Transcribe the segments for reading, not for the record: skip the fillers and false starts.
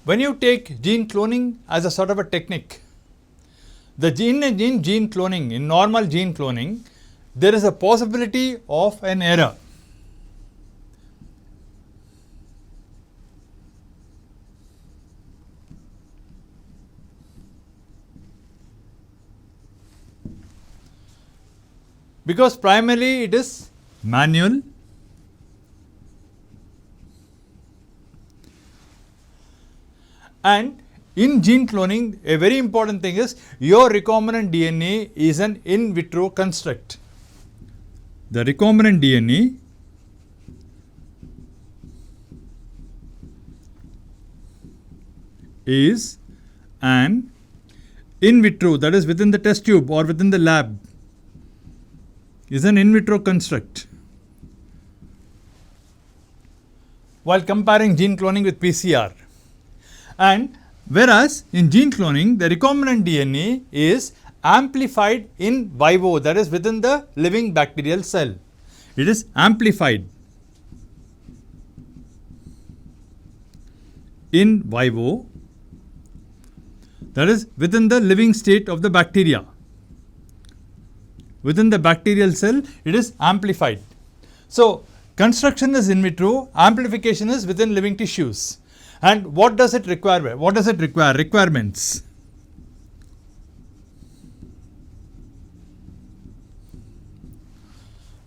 when you take gene cloning as a sort of a technique, in gene cloning, in normal gene cloning, there is a possibility of an error. Because primarily it is manual, and in gene cloning a very important thing is your recombinant DNA is an in vitro construct. The recombinant DNA is an in vitro, that is within the test tube or within the lab, is an in vitro construct. While comparing gene cloning with PCR, and whereas in gene cloning the recombinant DNA is amplified in vivo, that is within the living bacterial cell. It is amplified in vivo, that is within the living state of the bacteria. Within the bacterial cell it is amplified. So, construction is in vitro, amplification is within living tissues. And what does it require? What does it require? Requirements.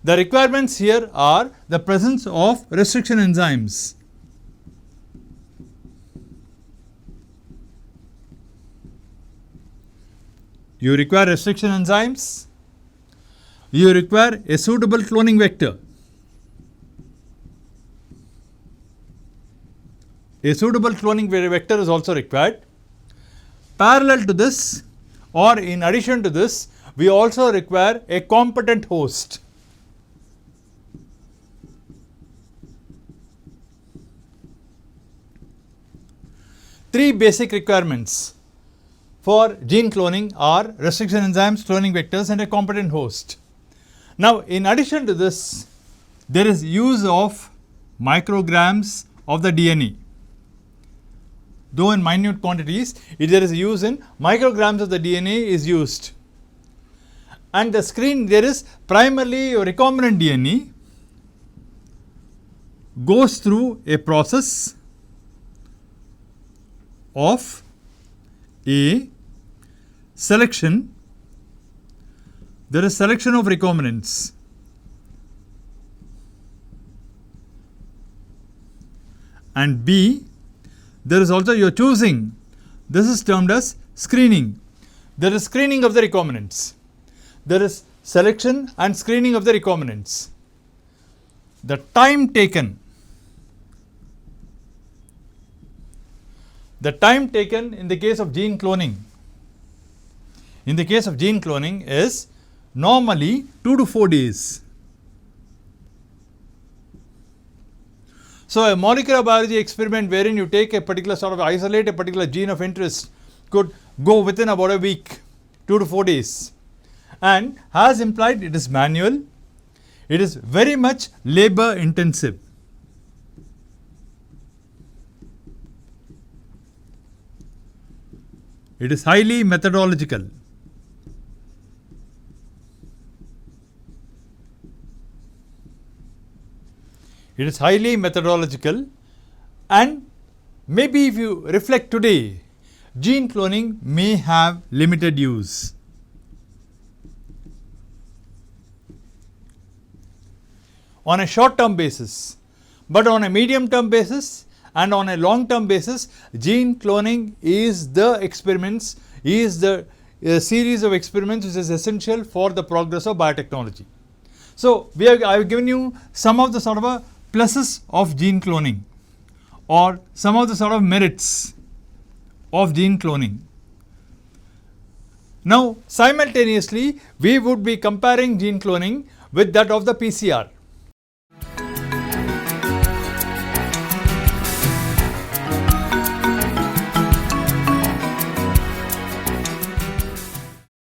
The requirements here are the presence of restriction enzymes. You require restriction enzymes. You require a suitable cloning vector. A suitable cloning vector is also required. Parallel to this, or in addition to this, we also require a competent host. Three basic requirements for gene cloning are restriction enzymes, cloning vectors, and a competent host. Now, in addition to this, there is use of micrograms of the DNA. Though in minute quantities, if there is use in micrograms of the DNA is used. And the screen, there is primarily your recombinant DNA goes through a process of a selection. There is selection of recombinants. And B, there is also your choosing. This is termed as screening. There is screening of the recombinants. There is selection and screening of the recombinants. The time taken in the case of gene cloning, is normally 2 to 4 days. So, a molecular biology experiment wherein you take a particular sort of isolate a particular gene of interest could go within about a week, 2 to 4 days. And as implied, it is manual, it is very much labor intensive. It is highly methodological. It is highly methodological, and maybe if you reflect today, gene cloning may have limited use. On a short term basis, but on a medium term basis and on a long term basis, gene cloning is the series of experiments which is essential for the progress of biotechnology. So, I have given you some of the sort of pluses of gene cloning, or some of the sort of merits of gene cloning. Now, simultaneously we would be comparing gene cloning with that of the PCR.